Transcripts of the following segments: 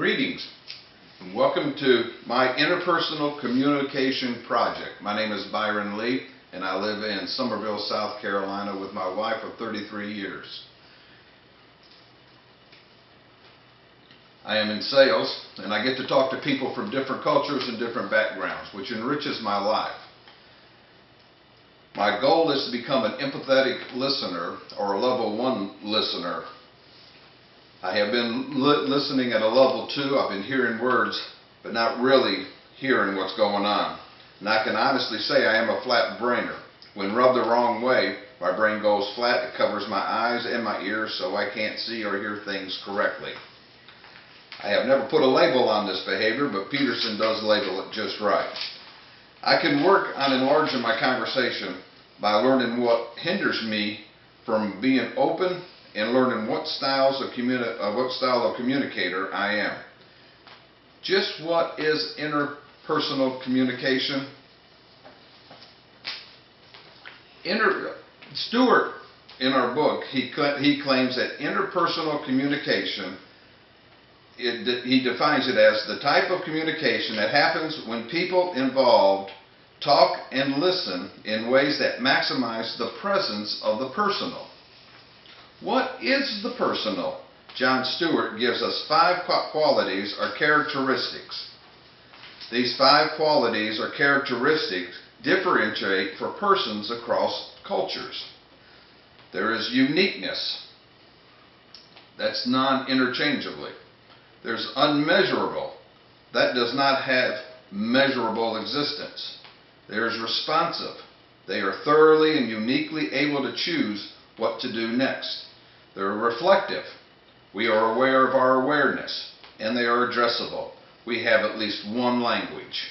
Greetings and welcome to my interpersonal communication project. My name is Byron Lee and I live in Summerville, South Carolina with my wife of 33 years. I am in sales and I get to talk to people from different cultures and different backgrounds, which enriches my life. My goal is to become an empathetic listener or a level 1 listener. I have been listening at a level 2. I've been hearing words, but not really hearing what's going on. And I can honestly say I am a flat brainer. When rubbed the wrong way, my brain goes flat. It covers my eyes and my ears so I can't see or hear things correctly. I have never put a label on this behavior, but Peterson does label it just right. I can work on enlarging my conversation by learning what hinders me from being open and learning what style of communicator I am. Just what is interpersonal communication? Stewart, in our book, he claims that interpersonal communication, he defines it as the type of communication that happens when people involved talk and listen in ways that maximize the presence of the personal. What is the personal? John Stewart gives us 5 qualities or characteristics. These 5 qualities or characteristics differentiate for persons across cultures. There is uniqueness. That's non-interchangeably. There's unmeasurable. That does not have measurable existence. There's responsive. They are thoroughly and uniquely able to choose what to do next. They're reflective. We are aware of our awareness, and they are addressable. We have at least one language.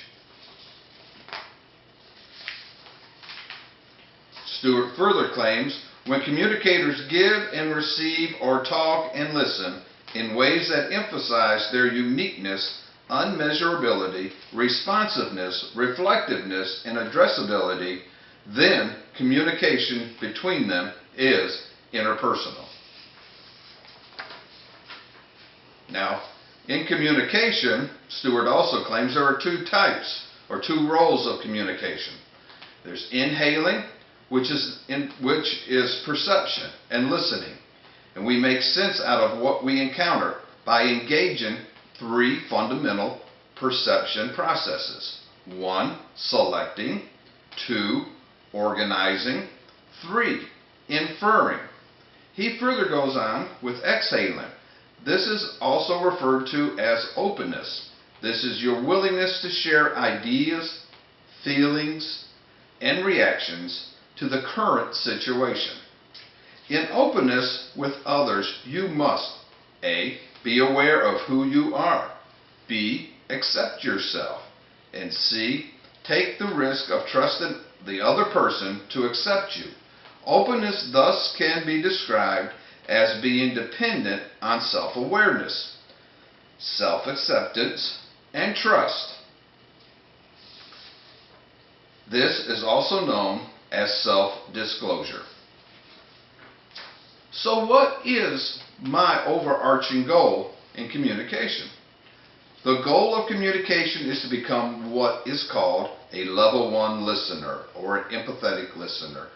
Stewart further claims, when communicators give and receive or talk and listen in ways that emphasize their uniqueness, unmeasurability, responsiveness, reflectiveness, and addressability, then communication between them is interpersonal. Now, in communication, Stewart also claims there are 2 types or 2 roles of communication. There's inhaling, which is perception and listening. And we make sense out of what we encounter by engaging 3 fundamental perception processes. 1, selecting. 2, organizing. 3, inferring. He further goes on with exhaling. This is also referred to as openness. This is your willingness to share ideas, feelings, and reactions to the current situation. In openness with others, you must A, be aware of who you are, B, accept yourself, and C, take the risk of trusting the other person to accept you. Openness thus can be described as being dependent on self-awareness, self-acceptance, and trust. This is also known as self-disclosure. So what is my overarching goal in communication? The goal of communication is to become what is called a level 1 listener or an empathetic listener.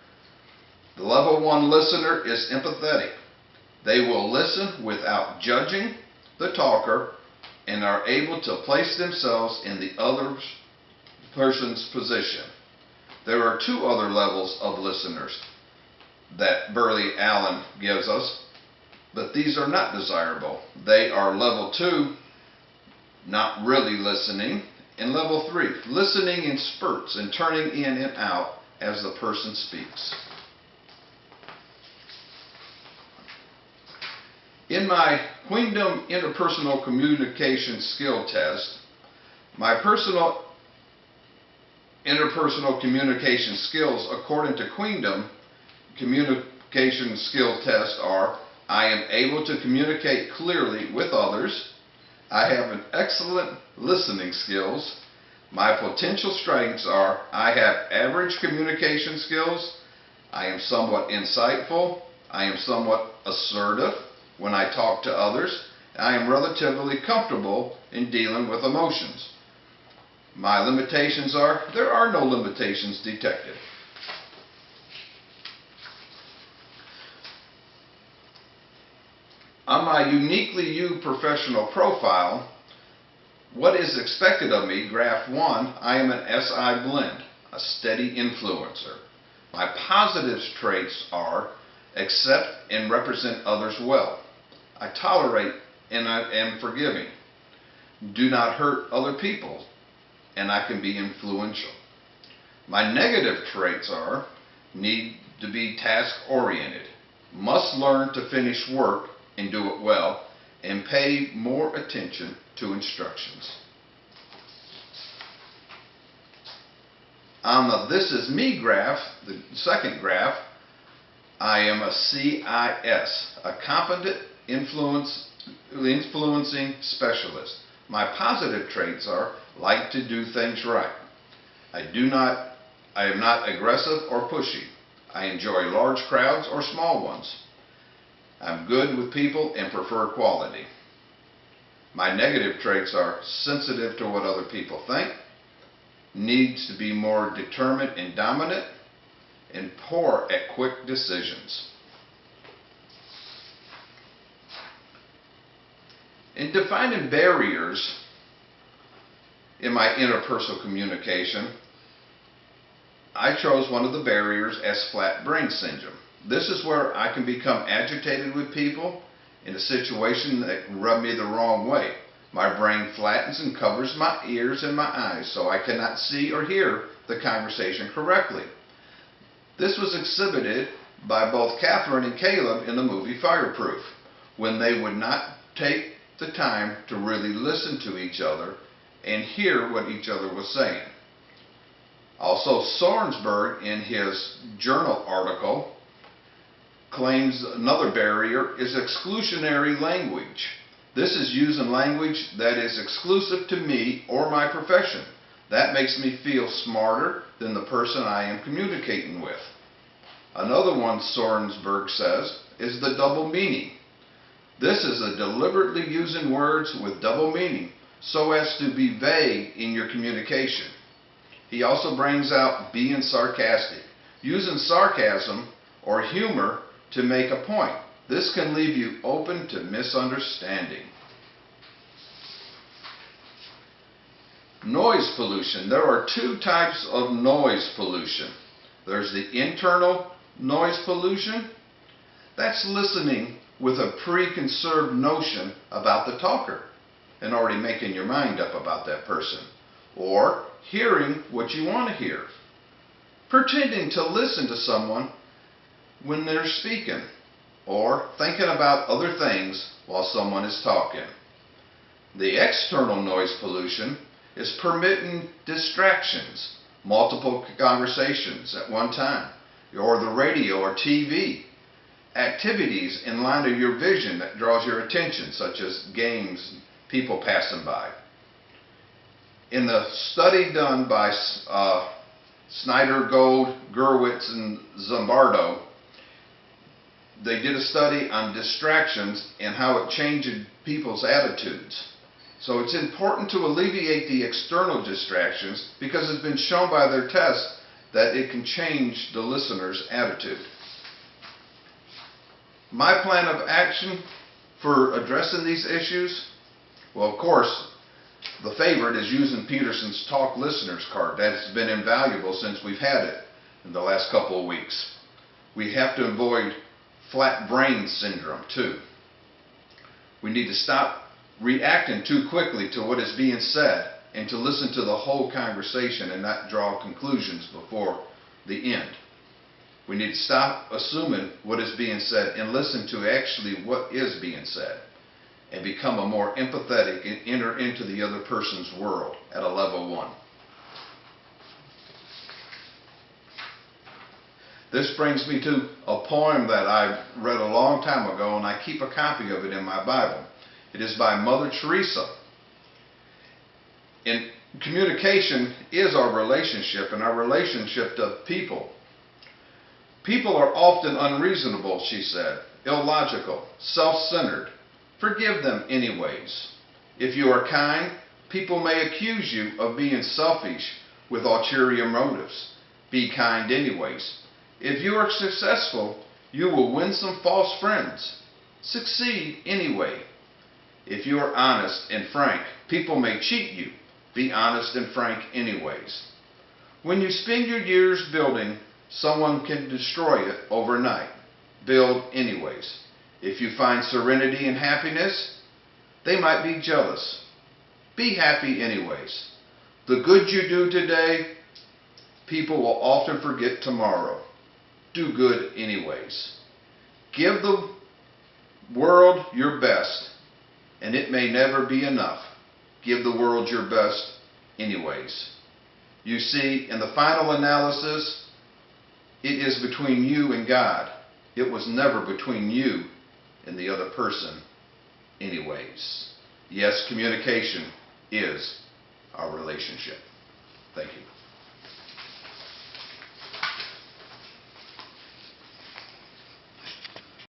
The level 1 listener is empathetic. They will listen without judging the talker and are able to place themselves in the other person's position. There are 2 other levels of listeners that Burley Allen gives us, but these are not desirable. They are level 2, not really listening, and level 3, listening in spurts and turning in and out as the person speaks. In my Queendom Interpersonal Communication Skill Test, my personal interpersonal communication skills according to Queendom Communication Skill Test are: I am able to communicate clearly with others. I have an excellent listening skills. My potential strengths are: I have average communication skills. I am somewhat insightful. I am somewhat assertive when I talk to others, I am relatively comfortable in dealing with emotions. My limitations are, there are no limitations detected. On my uniquely you professional profile, what is expected of me, graph 1, I am an SI blend, a steady influencer. My positive traits are accept and represent others well. I tolerate and I am forgiving. Do not hurt other people, and I can be influential. My negative traits are need to be task oriented, must learn to finish work and do it well, and pay more attention to instructions. On the This Is Me graph, the second graph, I am a CIS, a competent influencing specialist. My positive traits are like to do things right. I am not aggressive or pushy. I enjoy large crowds or small ones. I'm good with people and prefer quality. My negative traits are sensitive to what other people think, needs to be more determined and dominant, and poor at quick decisions. In defining barriers in my interpersonal communication, I chose one of the barriers as flat brain syndrome. This is where I can become agitated with people in a situation that rub me the wrong way. My brain flattens and covers my ears and my eyes so I cannot see or hear the conversation correctly. This was exhibited by both Catherine and Caleb in the movie Fireproof, when they would not take the time to really listen to each other and hear what each other was saying. Also, Sorensberg, in his journal article, claims another barrier is exclusionary language. This is using language that is exclusive to me or my profession. That makes me feel smarter than the person I am communicating with. Another one, Sorensberg says, is the double meaning. This is a deliberately using words with double meaning so as to be vague in your communication. He also brings out being sarcastic, using sarcasm or humor to make a point. This can leave you open to misunderstanding. Noise pollution. There are two types of noise pollution. There's the internal noise pollution. That's listening with a preconceived notion about the talker and already making your mind up about that person. Or hearing what you want to hear. Pretending to listen to someone when they're speaking. Or thinking about other things while someone is talking. The external noise pollution is permitting distractions, multiple conversations at one time, or the radio or TV, activities in line of your vision that draws your attention, such as games, people passing by. In the study done by Snyder, Gold, Gurwitz, and Zimbardo, they did a study on distractions and how it changed people's attitudes. So it's important to alleviate the external distractions because it's been shown by their tests that it can change the listener's attitude. My plan of action for addressing these issues, well, of course, the favorite is using Peterson's Talk Listeners card. That's been invaluable since we've had it in the last couple of weeks. We have to avoid flat brain syndrome too. We need to stop reacting too quickly to what is being said and to listen to the whole conversation and not draw conclusions before the end. We need to stop assuming what is being said and listen to actually what is being said and become a more empathetic and enter into the other person's world at a level 1. This brings me to a poem that I read a long time ago, and I keep a copy of it in my Bible. It is by Mother Teresa. And communication is our relationship, and our relationship to people. People are often unreasonable, she said, illogical, self-centered, Forgive them anyways. If you are kind, people may accuse you of being selfish with ulterior motives. Be kind anyways. If you are successful, you will win some false friends. Succeed anyway. If you are honest and frank, people may cheat you. Be honest and frank anyways. When you spend your years building, someone can destroy it overnight. Build anyways. If you find serenity and happiness, they might be jealous. Be happy anyways. The good you do today, people will often forget tomorrow. Do good anyways. Give the world your best, and it may never be enough. Give the world your best anyways. You see, in the final analysis, it is between you and God. It was never between you and the other person anyways. Yes, communication is our relationship.